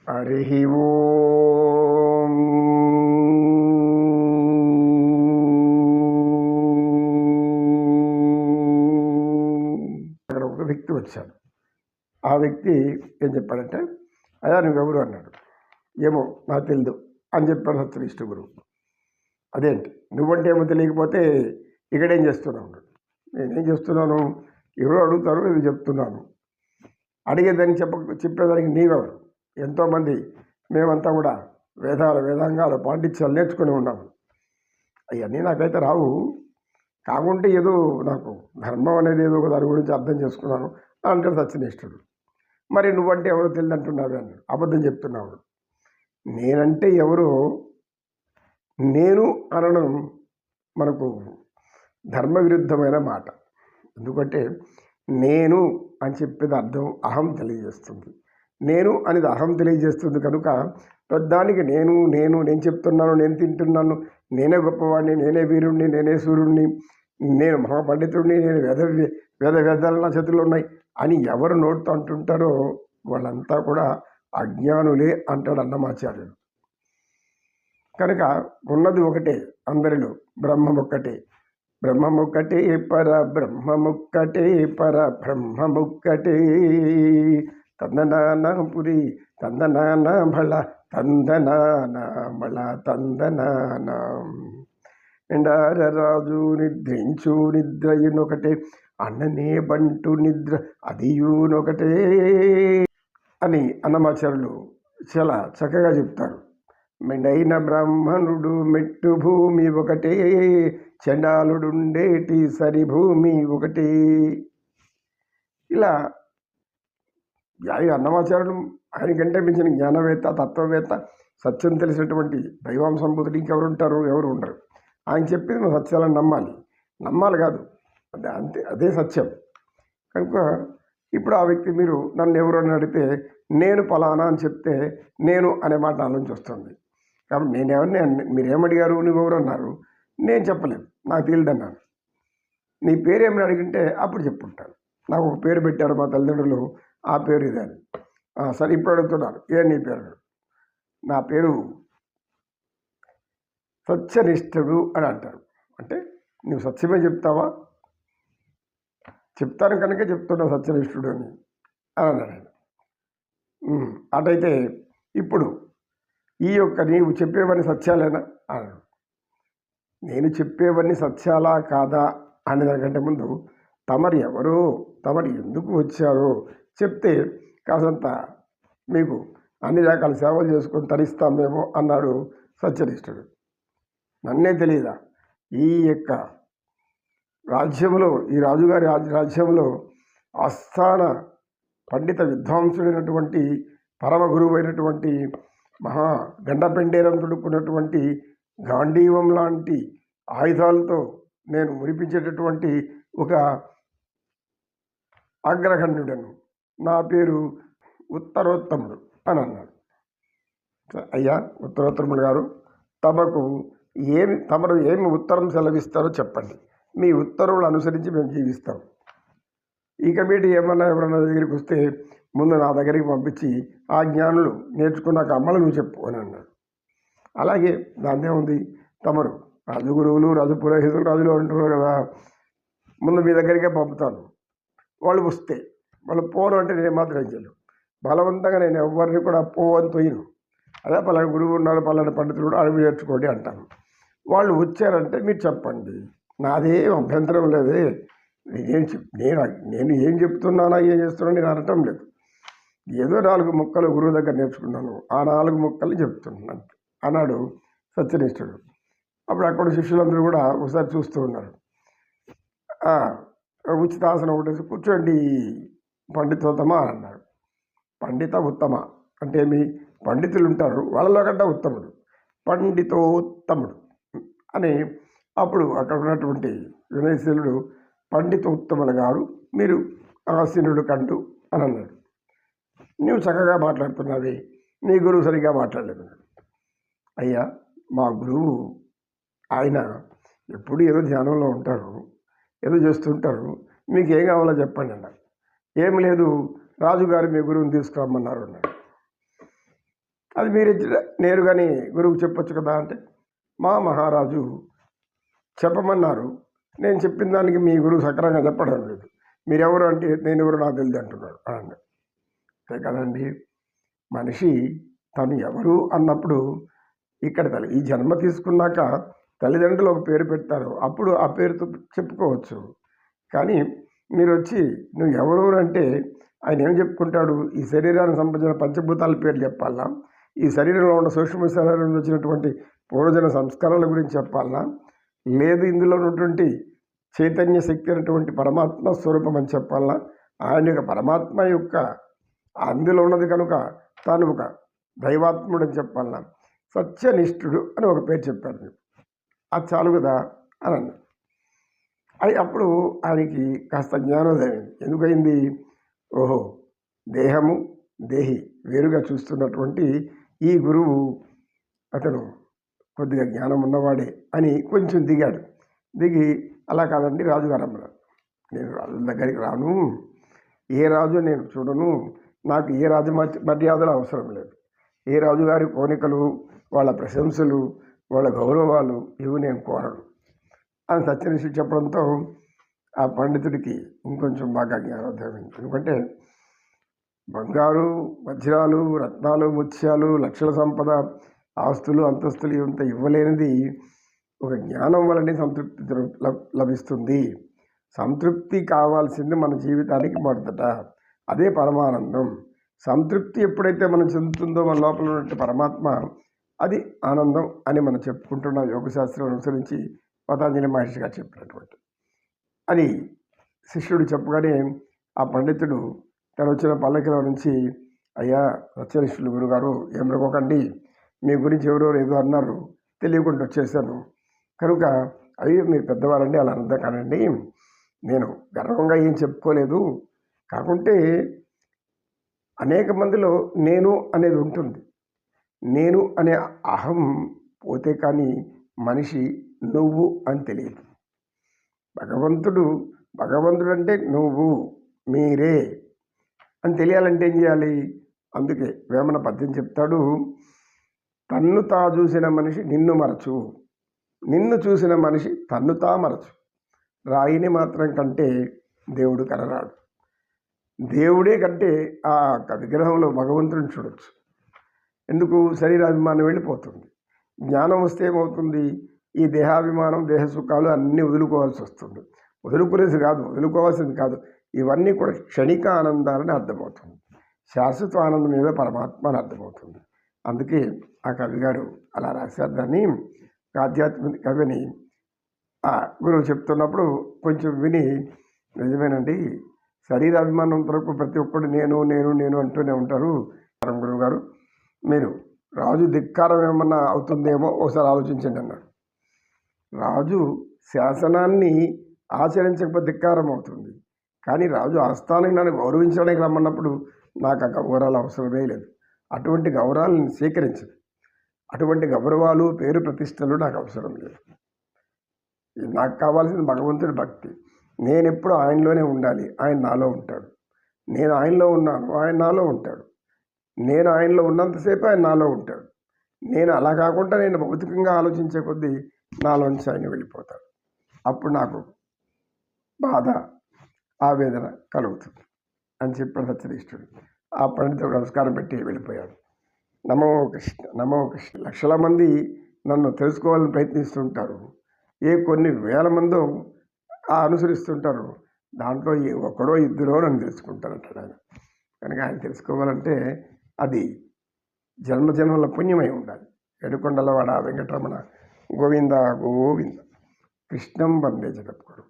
హరి ఓం. అక్కడ ఒక వ్యక్తి వచ్చాడు. ఆ వ్యక్తి ఏం చెప్పాడంటే, అయ్యా నువ్వెవరు అన్నాడు. ఏమో నాకు తెలియదు అని చెప్పాడు సత్యనిష్ఠ గురువు. అదేంటి నువ్వంటే ఏమో తెలియకపోతే ఇక్కడేం చేస్తున్నావు? నేనేం చేస్తున్నాను, ఎవరో అడుగుతారు, ఇది చెప్తున్నాను. అడిగేదాన్ని చెప్పేదానికి నీవెవరు? ఎంతోమంది మేమంతా కూడా వేదాంగాలు పాండిత్యాలు నేర్చుకుని ఉన్నాము. అవన్నీ నాకైతే రావు. కాకుంటే ఏదో నాకు ధర్మం అనేది ఏదో ఒక దాని గురించి అర్థం చేసుకున్నాను అంటాడు సత్యనిష్ఠుడు. మరి నువ్వంటే ఎవరో తెలియదంటున్నావు అన్నాడు. అబద్ధం చెప్తున్నావు. నేనంటే ఎవరో నేను అనడం మనకు ధర్మ విరుద్ధమైన మాట. ఎందుకంటే నేను అని చెప్పేది అర్థం అహం తెలియజేస్తుంది. నేను అనేది అహం తెలియజేస్తుంది కనుక పెద్దానికి నేను చెప్తున్నాను, నేను తింటున్నాను, నేనే గొప్పవాడిని, నేనే వీరుణ్ణి, నేనే సూర్యుడిని, నేను మహాపండితుడిని, నేను వేదాలు నా చేతుల్లో ఉన్నాయి అని ఎవరు నోడుతూ అంటుంటారో వాళ్ళంతా కూడా అజ్ఞానులే అంటాడు అన్నమాచార్యుడు. కనుక ఉన్నది ఒకటే, అందరిలో బ్రహ్మమొక్కటే. బ్రహ్మముక్కటే బ్రహ్మముక్కటే బ్రహ్మముక్కటే. తందనాన పురి తందనాన బళ తందనాన బళ తందనాన. ఎండార రాజు నిద్రించు నిద్రయునొకటే, అన్ననే బంటు నిద్ర అదియునొకటే అని అన్నమాచార్యులు చాలా చక్కగా చెప్తారు. మెండైన బ్రాహ్మణుడు మెట్టు భూమి ఒకటే, చండాలుడుండేటి సరి భూమి ఒకటే. ఇలా అన్నమాచార్యులు ఆయనకంటే మించిన జ్ఞానవేత్త, తత్వవేత్త, సత్యం తెలిసినటువంటి దైవాంశంభూతుడు ఇంకెవరుంటారు? ఎవరు ఉండరు. ఆయన చెప్పింది మనం సత్యాలను నమ్మాలి కాదు, అదే సత్యం. కనుక ఇప్పుడు ఆ వ్యక్తి మీరు నన్ను ఎవరు అని అడిగితే నేను పలానా అని చెప్తే నేను అనే మాట నా నుంచి వస్తుంది. కాబట్టి నేనెవరిని మీరేమడిగారు, నువ్వెవరు అన్నారు, నేను చెప్పలేదు, నాకు తెలియదన్నాను. నీ పేరేమని అడిగింటే అప్పుడు చెప్పుంటాను. నాకు ఒక పేరు పెట్టారు మా తల్లిదండ్రులు, ఆ పేరు ఇదే అని. సరే ఇప్పుడు అడుగుతున్నారు, నీ పేరు? నా పేరు సత్యనిష్ఠుడు అని అంటారు. అంటే నువ్వు సత్యమే చెప్తావా? చెప్తాను కనుక చెప్తున్నావు సత్యనిష్ఠుడు అని అన్నాడు ఆయన. అటైతే ఇప్పుడు ఈ యొక్క నీవు చెప్పేవన్నీ సత్యాలేనా అన్నాడు. నేను చెప్పేవన్నీ సత్యాలా కాదా అనే దానికంటే ముందు తమరు ఎవరో, తమరు ఎందుకు వచ్చారో చెప్తే కాసంత మీకు అన్ని రకాల సేవలు చేసుకొని తరిస్తాం మేము అన్నాడు సత్యనిష్ఠుడు. నన్నే తెలియదా? ఈ యొక్క రాజ్యంలో, ఈ రాజుగారి రాజ్యంలో ఆస్థాన పండిత విద్వాంసుడైనటువంటి పరమ గురువు అయినటువంటి మహా గండపెండేరం తొడుక్కున్నటువంటి గాంధీవం లాంటి ఆయుధాలతో నేను మురిపించేటటువంటి ఒక అగ్రగణ్యుడను. నా పేరు ఉత్తరోత్తముడు అని అన్నాడు. అయ్యా ఉత్తరోత్తముడు గారు, తమరు ఏమి ఉత్తరం సెలవిస్తారో చెప్పండి. మీ ఉత్తర్వులు అనుసరించి మేము జీవిస్తాం. ఇక మీటి ఎవరన్నా దగ్గరికి వస్తే ముందు నా దగ్గరికి పంపించి ఆ జ్ఞానులు నేర్చుకున్నాక అమ్మలు నువ్వు చెప్పు అని అన్నాడు. అలాగే దాంతే ఉంది, తమరు రాజగురువులు, రాజు పురోహితులు, రాజులు అంటున్నారు కదా, ముందు మీ దగ్గరికే పంపుతాను. వాళ్ళు వస్తే వాళ్ళు పోను అంటే నేను మాత్రం చేయను. బలవంతంగా నేను ఎవరిని కూడా పోవని తొయ్యను. అదే పలానా గురువు ఉన్నాడు, పలానా పండితుడు, అడవి నేర్చుకోండి అంటాను. వాళ్ళు వచ్చారంటే మీరు చెప్పండి, నాదేం అభ్యంతరం లేదే. నేను ఏం చెప్తున్నానా, ఏం చేస్తున్నాను నేను అనటం లేదు. ఏదో 4 ముక్కలు గురువు దగ్గర నేర్చుకున్నాను, ఆ 4 ముక్కలు చెప్తున్నాను అన్నాడు సత్యనిష్ఠుడు. అప్పుడు అక్కడ శిష్యులందరూ కూడా ఒకసారి చూస్తూ ఉన్నారు. ఉచితాసనం ఒకటేసి కూర్చోండి పండితోత్తమ అని అన్నాడు. పండిత ఉత్తమ అంటే మీ పండితులు ఉంటారు, వాళ్ళలో కంటే ఉత్తముడు, పండితోత్తముడు అని. అప్పుడు అక్కడ ఉన్నటువంటి వినయశీలుడు, పండితోత్తములు గారు మీరు ఆసీనుడు కంటూ అని అన్నాడు. నువ్వు చక్కగా మాట్లాడుతున్నావే, నీ గురువు సరిగ్గా మాట్లాడలేదు. అయ్యా మా గురువు ఆయన ఎప్పుడు ఏదో ధ్యానంలో ఉంటారు, ఏదో చేస్తుంటారు, మీకు ఏం కావాలో చెప్పండి అన్నారు. ఏమి లేదు, రాజుగారు మీ గురువుని తీసుకురమ్మన్నారు అన్నాడు. అది మీరు నేరుగానే గురువుకు చెప్పొచ్చు కదా అంటే, మా మహారాజు చెప్పమన్నారు, నేను చెప్పిన దానికి మీ గురువు సక్రంగా చెప్పడం లేదు, మీరెవరు అంటే నేను ఎవరు నాకు తెలియదు అంటున్నాడు అని. అంతే కదండి, మనిషి తను ఎవరు అన్నప్పుడు ఇక్కడ ఈ జన్మ తీసుకున్నాక తల్లిదండ్రులు ఒక పేరు పెడతారు, అప్పుడు ఆ పేరుతో చెప్పుకోవచ్చు. కానీ మీరు వచ్చి నువ్వు ఎవరు అంటే ఆయన ఏం చెప్పుకుంటాడు, ఈ శరీరానికి సంబంధించిన పంచభూతాల పేరు చెప్పాలా, ఈ శరీరంలో ఉన్న సూక్ష్మ శరీరం వచ్చినటువంటి పూర్వజన సంస్కారాల గురించి చెప్పాలా, లేదు ఇందులో ఉన్నటువంటి చైతన్య శక్తి అనేటువంటి పరమాత్మ స్వరూపం అని చెప్పాలా, ఆయన యొక్క పరమాత్మ యొక్క అందులో ఉన్నది కనుక తాను ఒక దైవాత్ముడు అని చెప్పాలా, సత్యనిష్ఠుడు అని ఒక పేరు చెప్పాడు, అది చాలు కదా అని అన్నాడు. అప్పుడు ఆయనకి కాస్త జ్ఞానోదయం ఎందుకైంది, ఓహో దేహము దేహి వేరుగా చూస్తున్నటువంటి ఈ గురువు అతను కొద్దిగా జ్ఞానం ఉన్నవాడే అని కొంచెం దిగాడు. దిగి అలా కాదండి రాజుగారు అన్నారు, నేను రాజుల దగ్గరికి రాను, ఏ రాజు నేను చూడను, నాకు ఏ రాజు మర్యాదలు అవసరం లేదు, ఏ రాజుగారి కోరికలు వాళ్ళ ప్రశంసలు వాళ్ళ గౌరవాలు ఇవి నేను కోరను అని సత్యనిష్ఠుడు చెప్పడంతో ఆ పండితుడికి ఇంకొంచెం బాగా జ్ఞానోదయం. ఎందుకంటే బంగారు వజ్రాలు రత్నాలు ముత్యాలు లక్షల సంపద ఆస్తులు అంతస్తులు ఇంత ఇవ్వలేనిది ఒక జ్ఞానం వల్లనే సంతృప్తి లభిస్తుంది. సంతృప్తి కావాల్సింది మన జీవితానికి మొదట, అదే పరమానందం. సంతృప్తి ఎప్పుడైతే మనం చెందుతుందో మన లోపల ఉన్నటువంటి పరమాత్మ అది ఆనందం అని మనం చెప్పుకుంటున్న యోగశాస్త్రం అనుసరించి పతంజలి మహర్షి గారు చెప్పినటువంటి అని శిష్యుడు చెప్పగానే ఆ పండితుడు తను వచ్చిన పల్లకిలో నుంచి, అయ్యా సత్యనిష్ఠులు గురుగారు ఏమనుకోకండి, మీ గురించి ఎవరెవరు ఏదో అన్నారు తెలియకుండా వచ్చేసాను కనుక అయ్యో మీరు పెద్దవారండి అలా అర్థం కానండి, నేను గర్వంగా ఏం చెప్పుకోలేదు, కాకుంటే అనేక మందిలో నేను అనేది ఉంటుంది, నేను అనే అహం పోతే కానీ మనిషి నువ్వు అని తెలియదు. భగవంతుడు అంటే నువ్వు మీరే అని తెలియాలంటే ఏం చేయాలి, అందుకే వేమన పద్యం చెప్తాడు, తన్ను తా చూసిన మనిషి నిన్ను మరచు, నిన్ను చూసిన మనిషి తన్ను తా మరచు, రాయిని మాత్రం కంటే దేవుడు కనరాడు. దేవుడే కంటే ఆ విగ్రహంలో భగవంతుడిని చూడొచ్చు. ఎందుకు, శరీరాభిమానం వెళ్ళిపోతుంది. జ్ఞానం వస్తే ఏమవుతుంది, ఈ దేహాభిమానం దేహ సుఖాలు అన్నీ వదులుకోవాల్సి వస్తుంది. వదులుకోవాల్సింది కాదు, ఇవన్నీ కూడా క్షణిక ఆనందాలని అర్థమవుతుంది. శాశ్వత ఆనందం మీద పరమాత్మ అని అర్థమవుతుంది. అందుకే ఆ కవి గారు అలా రాశారు. దాన్ని ఆధ్యాత్మిక కవిని ఆ గురువు చెప్తున్నప్పుడు కొంచెం విని, నిజమేనండి, శరీరాభిమానం వరకు ప్రతి ఒక్కడు నేను నేను నేను అంటూనే ఉంటారు. గురువు గారు మీరు రాజు ధిక్కారం ఏమన్నా అవుతుందేమో ఒకసారి ఆలోచించండి అన్నాడు. రాజు శాసనాన్ని ఆచరించకపోతే ధిక్కారం అవుతుంది, కానీ రాజు ఆస్థానం నన్ను గౌరవించడానికి రమ్మన్నప్పుడు నాకు ఆ గౌరవాలు అవసరమే లేదు. అటువంటి గౌరవాలను స్వీకరించదు, అటువంటి గౌరవాలు పేరు ప్రతిష్టలు నాకు అవసరం లేదు. నాకు కావాల్సిన భగవంతుడి భక్తి. నేను ఎప్పుడు ఆయనలోనే ఉండాలి, ఆయన నాలో ఉంటాడు. నేను ఆయనలో ఉన్నాను, ఆయన నాలో ఉంటాడు. నేను ఆయనలో ఉన్నంతసేపు ఆయన నాలో ఉంటాడు. నేను అలా కాకుండా నేను భౌతికంగా ఆలోచించే కొద్దీ నాలోంచి ఆయన వెళ్ళిపోతాడు. అప్పుడు నాకు బాధ ఆవేదన కలుగుతుంది అని చెప్పాడు సత్యనిష్ఠుడు. ఆ పండితుడు నమస్కారం పెట్టి వెళ్ళిపోయాడు. నమో కృష్ణ నమో కృష్ణ. లక్షల మంది నన్ను తెలుసుకోవాలని ప్రయత్నిస్తుంటారు, కొన్ని వేల మందో అనుసరిస్తుంటారు, దాంట్లో ఒకడో ఇద్దరో నన్ను తెలుసుకుంటారంటాడు ఆయన. కనుక ఆయన తెలుసుకోవాలంటే అది జన్మజన్మల పుణ్యమై ఉండాలి. ఏడుకొండలవాడ వెంకటరమణ గోవింద గోవింద. కృష్ణం వందే జగద్గురు.